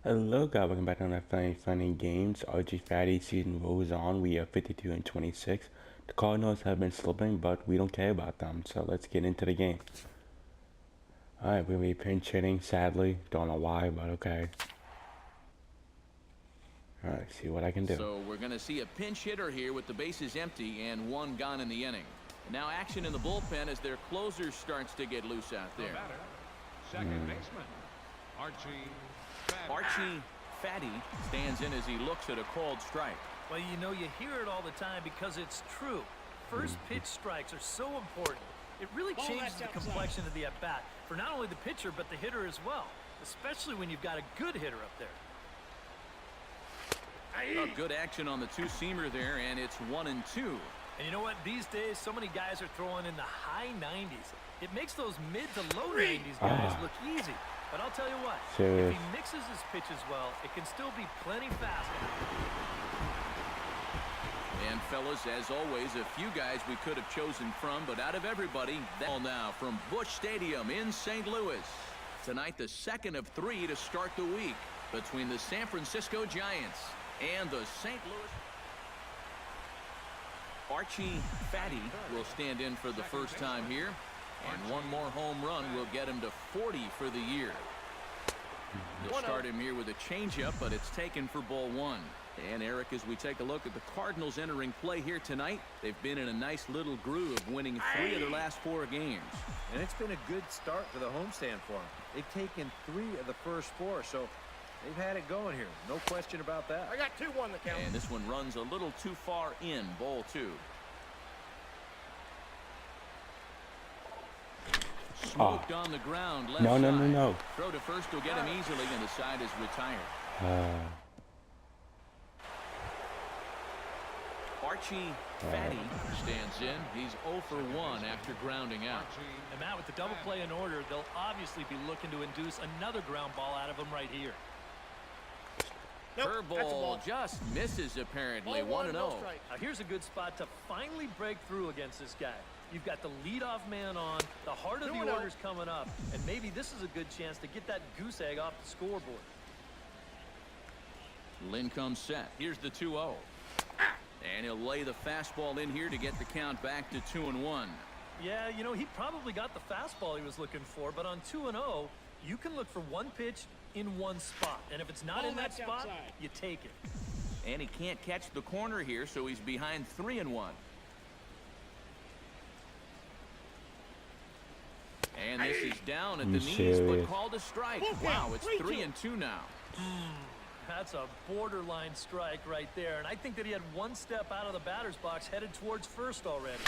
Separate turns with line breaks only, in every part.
Hello guys, welcome back to another funny games. Archie Fattty season rolls on. We are 52 and 26. The Cardinals have been slipping, but we don't care about them. So let's get into the game. Alright, we'll be pinch hitting, sadly. Don't know why, but okay. Alright, see what I can do.
So we're going to see a pinch hitter here with the bases empty and one gone in the inning. And now action in the bullpen as their closer starts to get loose out there.
Second baseman,
Archie Fattty stands in as he looks at a called strike.
Well, you know, you hear it all the time because it's true. First pitch strikes are so important. It really changes the complexion of the at-bat for not only the pitcher but the hitter as well, especially when you've got a good hitter up there.
A good action on the two-seamer there, and it's 1-2.
And you know what? These days, so many guys are throwing in the high 90s. It makes those mid to low 90s guys look easy. But I'll tell you what, if he mixes his pitches well, it can still be plenty faster.
And fellas, as always, a few guys we could have chosen from, but out of everybody, that's all now from Busch Stadium in St. Louis. Tonight, the second of three to start the week between the San Francisco Giants and the St. Louis. Archie Fattty will stand in for the first time here. And one more home run will get him to 40 for the year. They'll start him here with a changeup, but it's taken for ball one. And Eric, as we take a look at the Cardinals entering play here tonight, they've been in a nice little groove, winning 3 of their last 4 games.
And it's been a good start to the homestand for them. They've taken 3 of the first 4, so they've had it going here. No question about that.
I got 2-1 the count.
And this one runs a little too far in, ball 2. Smoked on the ground, left side.
No.
Throw to first will get him easily, and the side is retired. Archie Fattty stands in. He's 0 for 1 after grounding out.
And Matt, with the double play in order, they'll obviously be looking to induce another ground ball out of him right here.
Curveball just misses apparently. 1-0.
Now here's a good spot to finally break through against this guy. You've got the leadoff man on, the heart of the order's coming up, and maybe this is a good chance to get that goose egg off the scoreboard.
Lynn comes set. Here's the 2-0. And he'll lay the fastball in here to get the count back to 2-1.
Yeah, you know, he probably got the fastball he was looking for, but on 2-0, you can look for one pitch in one spot. And if it's not in that spot, you take it.
And he can't catch the corner here, so he's behind 3-1. And this is down at the knees, but called a strike. Wow, it's 3-2 now.
That's a borderline strike right there. And I think that he had one step out of the batter's box headed towards first already.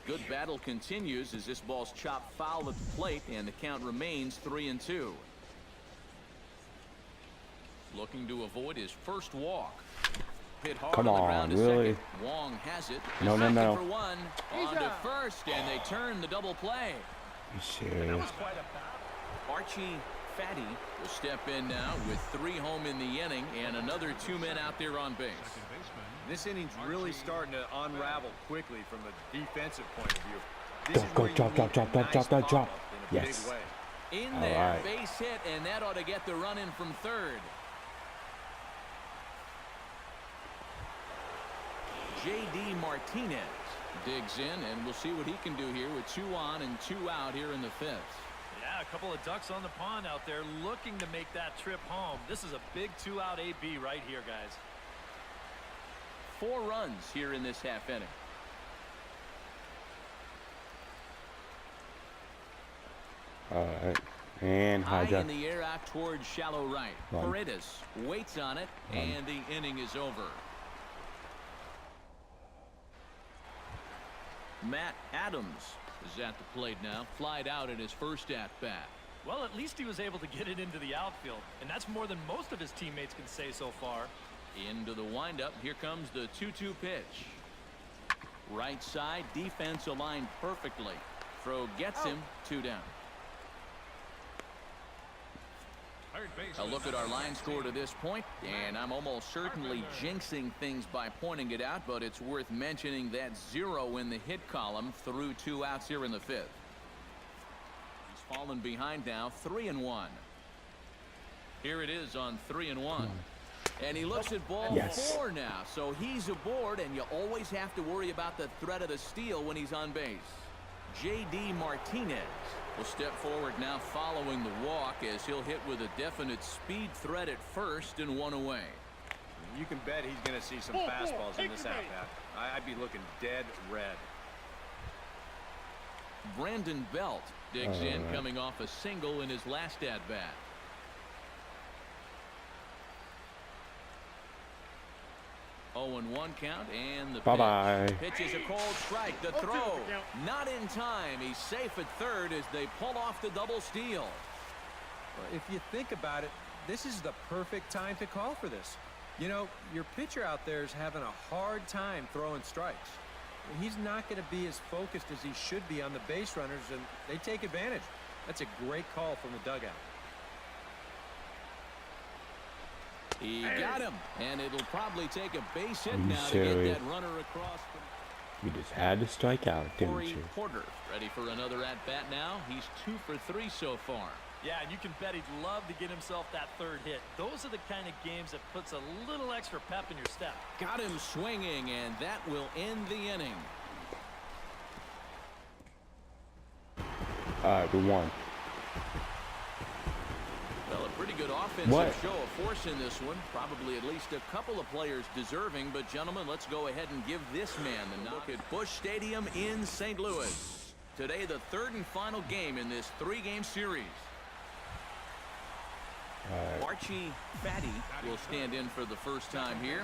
Good battle continues as this ball's chopped foul at the plate, and the count remains 3-2. Looking to avoid his first walk. Hit hard on the ground to second. Wong has it.
No.
For one. On to first, and they turn the double play.
Serious.
Archie Fattty will step in now with 3 home in the inning and another 2 men out there on base.
This inning's really starting to unravel quickly from the defensive point of view. This is
Go,
where you
drop.
need a nice
Drop.
in a
Yes.
big way.
In there, base hit, and that ought to get the run in from third. J.D. Martinez digs in, and we'll see what he can do here with 2 on and 2 out here in the 5th.
Yeah, a couple of ducks on the pond out there looking to make that trip home. This is a big 2-out AB right here, guys.
4 runs here in this half inning.
All right. And
high in the air out towards shallow right. Paredes waits on it, and the inning is over. Matt Adams is at the plate now. Flied out in his first at-bat.
Well, at least he was able to get it into the outfield, and that's more than most of his teammates can say so far.
Into the windup. Here comes the 2-2 pitch. Right side, defense aligned perfectly. Throw gets him. 2 down. A look at our line score to this point, and I'm almost certainly jinxing things by pointing it out, but it's worth mentioning that 0 in the hit column through 2 outs here in the 5th. He's fallen behind now, 3-1. Here it is on 3-1. And he looks at ball
Yes.
4 now, so he's aboard, and you always have to worry about the threat of the steal when he's on base. J.D. Martinez will step forward now following the walk as he'll hit with a definite speed threat at first and 1 away.
You can bet he's going to see some fastballs in this at-bat. I'd be looking dead red.
Brandon Belt digs in, coming off a single in his last at-bat. Oh, and 1 count, and the pitch is a cold strike. The throw not in time. He's safe at third as they pull off the double steal.
Well, if you think about it, this is the perfect time to call for this. You know, your pitcher out there is having a hard time throwing strikes. He's not going to be as focused as he should be on the base runners, and they take advantage. That's a great call from the dugout.
He got him, and it'll probably take a base hit now to get that runner across.
You just had to strike out, didn't
Corey
you?
Porter ready for another at-bat now. He's 2 for 3 so far.
Yeah, and you can bet he'd love to get himself that third hit. Those are the kind of games that puts a little extra pep in your step.
Got him swinging, and that will end the inning.
We won.
Well, a pretty good offensive show of force in this one. Probably at least a couple of players deserving. But, gentlemen, let's go ahead and give this man the knock at Busch Stadium in St. Louis. Today, the 3rd and final game in this 3-game series. Archie Fattty will stand in for the first time here.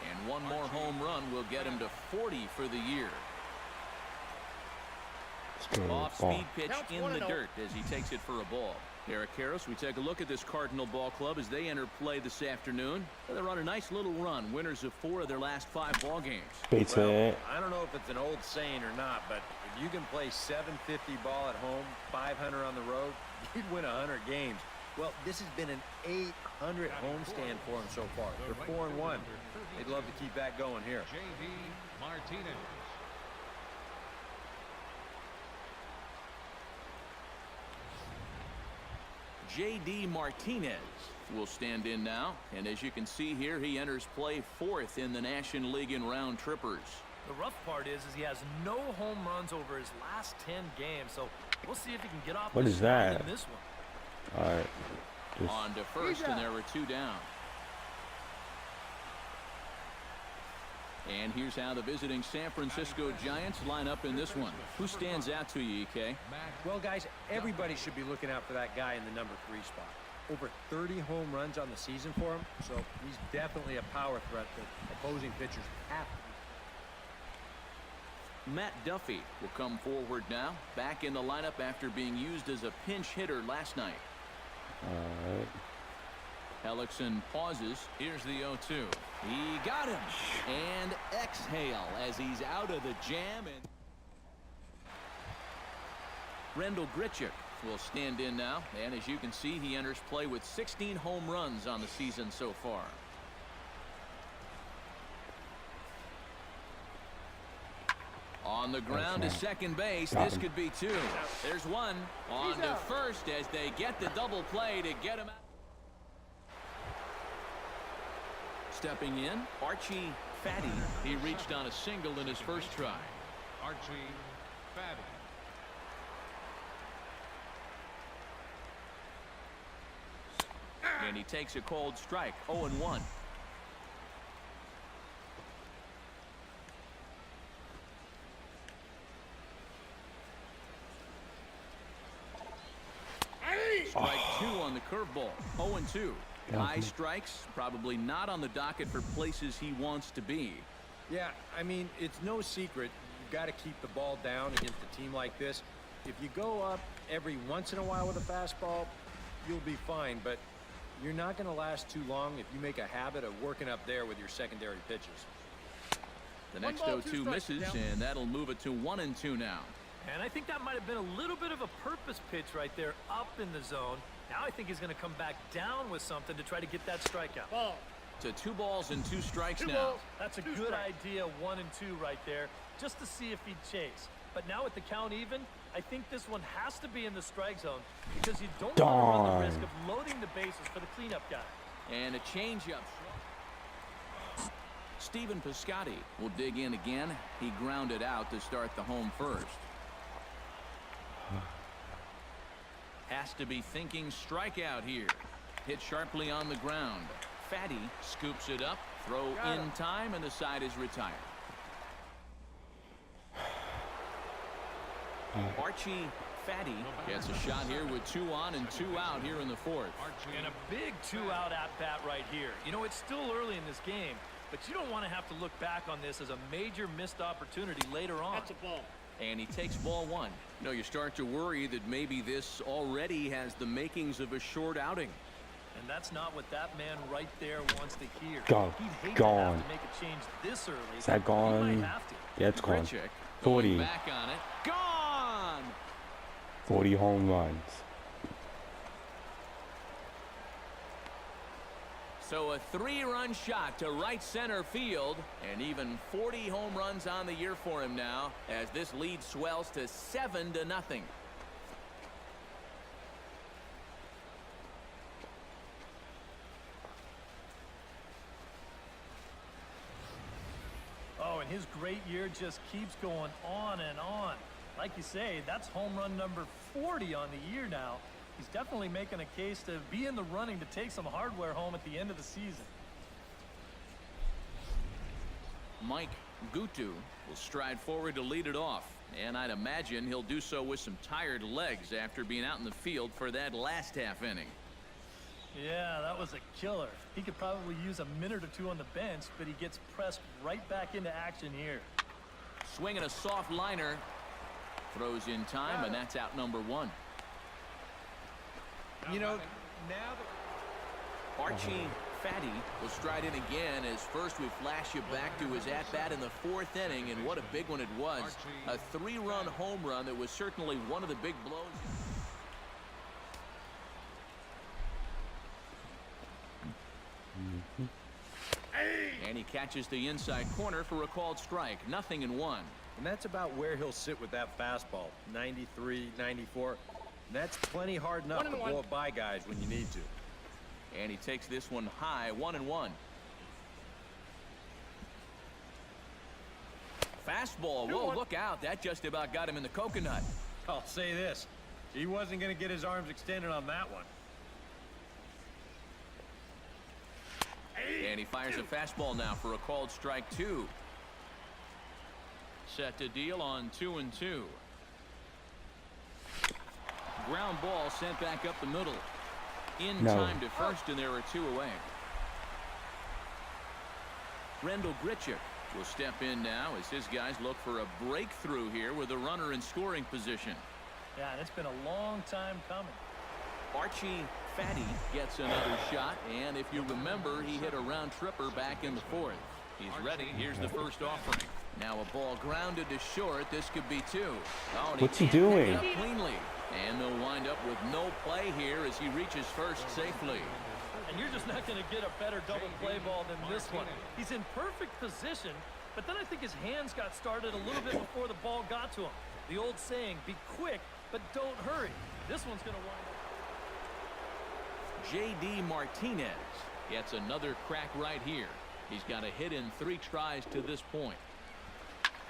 And 1 more home run will get him to 40 for the year. Off-speed pitch in the dirt as he takes it for a ball. Eric Karros, we take a look at this Cardinal ball club as they enter play this afternoon. They're on a nice little run, winners of 4 of their last 5 ball games.
Well, I don't know if it's an old saying or not, but if you can play 750 ball at home, 500 on the road, you'd win 100 games. Well, this has been an 800 homestand for them so far. They're 4-1. They'd love to keep that going here.
J.D. Martinez.
J.D. Martinez will stand in now, and as you can see here, he enters play 4th in the National League in round trippers.
The rough part is he has no home runs over his last 10 games, so we'll see if he can get off
What
the
is
schneid
that?
in this one.
Alright.
On to first, and there were 2 down. And here's how the visiting San Francisco Giants line up in this one. Who stands out to you, EK?
Well, guys, everybody should be looking out for that guy in the number 3 spot. Over 30 home runs on the season for him, so he's definitely a power threat that opposing pitchers have to.
Matt Duffy will come forward now, back in the lineup after being used as a pinch hitter last night.
Alright.
Hellickson pauses. Here's the 0-2. He got him. And exhale as he's out of the jam. And Rendell Grichuk will stand in now. And as you can see, he enters play with 16 home runs on the season so far. On the ground to second base. This could be 2. There's 1. On to first as they get the double play to get him out. Stepping in, Archie Fattty. He reached on a single in his first try.
Archie Fattty.
And he takes a cold strike. 0-1. Strike 2 on the curveball. 0-2. High strikes, probably not on the docket for places he wants to be.
Yeah, I mean, it's no secret. You've got to keep the ball down against a team like this. If you go up every once in a while with a fastball, you'll be fine. But you're not going to last too long if you make a habit of working up there with your secondary pitches.
The next 0-2 misses, and that'll move it to 1-2 now.
And I think that might have been a little bit of a purpose pitch right there up in the zone. Now I think he's going to come back down with something to try to get that strikeout.
Ball. To 2 balls and 2 strikes now.
That's a good idea, 1 and 2 right there, just to see if he'd chase. But now with the count even, I think this one has to be in the strike zone because you don't want to run the risk of loading the bases for the cleanup guy.
And a changeup. Stephen Piscotty will dig in again. He grounded out to start the home first. Has to be thinking strikeout here. Hit sharply on the ground. Fattty scoops it up. Throw in time, and the side is retired. Archie Fattty gets a shot here with 2 on and 2 out here in the 4th.
And a big 2-out at-bat right here. You know, it's still early in this game, but you don't want to have to look back on this as a major missed opportunity later on.
That's a ball.
And he takes ball 1. You know, you start to worry that maybe this already has the makings of a short outing.
And that's not what that man right there wants to hear. He'd hate
Gone.
to have to make a change this early.
Is that gone?
He might have to.
Yeah, it's gone.
Grichuk
40.
back on it. Gone!
40 home runs.
So a 3-run shot to right center field, and even 40 home runs on the year for him now as this lead swells to 7-0.
Oh, and his great year just keeps going on and on. Like you say, that's home run number 40 on the year now. He's definitely making a case to be in the running to take some hardware home at the end of the season.
Mike Gutu will stride forward to lead it off, and I'd imagine he'll do so with some tired legs after being out in the field for that last half inning.
Yeah, that was a killer. He could probably use a minute or 2 on the bench, but he gets pressed right back into action here.
Swinging a soft liner. Throws in time, and that's out number 1.
You know, now that
Archie Fattty will stride in again as first we flash you back to his at-bat in the 4th inning, and what a big one it was. A 3-run home run that was certainly one of the big blows. And he catches the inside corner for a called strike. 0-1.
And that's about where he'll sit with that fastball, 93, 94. And that's plenty hard enough to blow it by guys when you need to.
And he takes this one high, 1-1. Fastball, whoa, look out. That just about got him in the coconut.
I'll say this, he wasn't going to get his arms extended on that one.
And he fires a fastball now for a called strike 2. Set to deal on 2-2. Ground ball sent back up the middle. In time to first, and there are 2 away. Rendell Grichuk will step in now as his guys look for a breakthrough here with a runner in scoring position.
Yeah, and it's been a long time coming.
Archie Fattty gets another shot, and if you remember, he hit a round tripper back in the 4th. He's ready. Here's the first offering. Now a ball grounded to short. This could be 2. Oh,
What's he doing?
Up cleanly. And they'll wind up with no play here as he reaches first safely.
And you're just not going to get a better double play ball than this one. He's in perfect position, but then I think his hands got started a little bit before the ball got to him. The old saying, be quick, but don't hurry. This one's going to wind up. J.D.
Martinez gets another crack right here. He's got a hit in 3 tries to this point.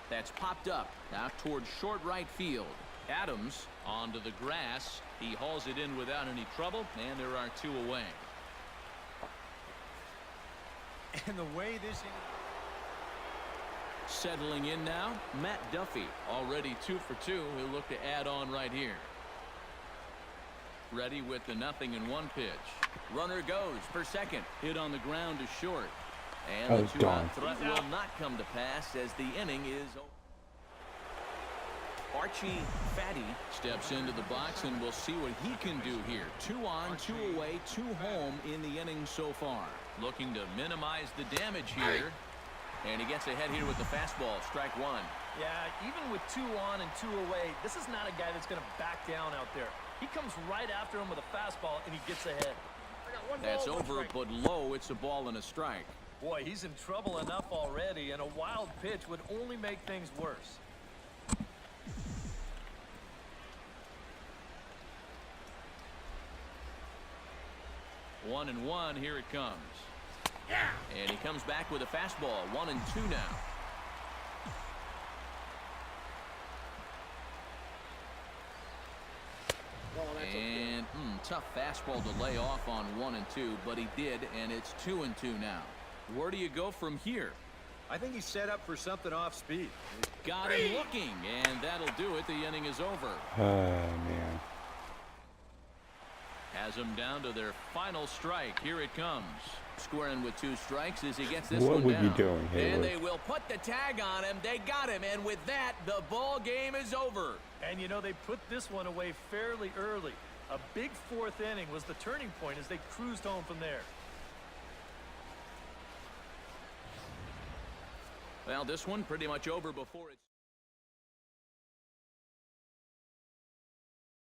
That's popped up out towards short right field. Adams onto the grass. He hauls it in without any trouble, and there are 2 away.
And the way this
Settling in now, Matt Duffy, already 2 for 2. He'll look to add on right here. Ready with the 0-1 pitch. Runner goes for second. Hit on the ground to short. And the 2-out threat will not come to pass as the inning is over. Archie Fattty steps into the box, and we'll see what he can do here. 2 on, 2 away, 2 home in the inning so far. Looking to minimize the damage here. And he gets ahead here with the fastball. Strike 1. Yeah, even with 2 on and 2 away, this is not a guy that's going to back down out there. He comes right after him with a fastball, and he gets ahead. That's over, but low. It's a ball and a strike. Boy, he's in trouble enough already, and a wild pitch would only make things worse. 1-1. Here it comes. And he comes back with a fastball. 1-2 now. And tough fastball to lay off on 1-2, but he did, and it's 2-2 now. Where do you go from here?
I think he's set up for something off speed.
Got him looking, and that'll do it. The inning is over.
Oh, man.
Has them down to their final strike. Here it comes. Squaring with 2 strikes as he gets this
What
one
were
down.
you doing, Hayward?
And they will put the tag on him. They got him, and with that, the ball game is over.
And you know, they put this one away fairly early. A big 4th inning was the turning point as they cruised home from there.
Well, this one pretty much over before it's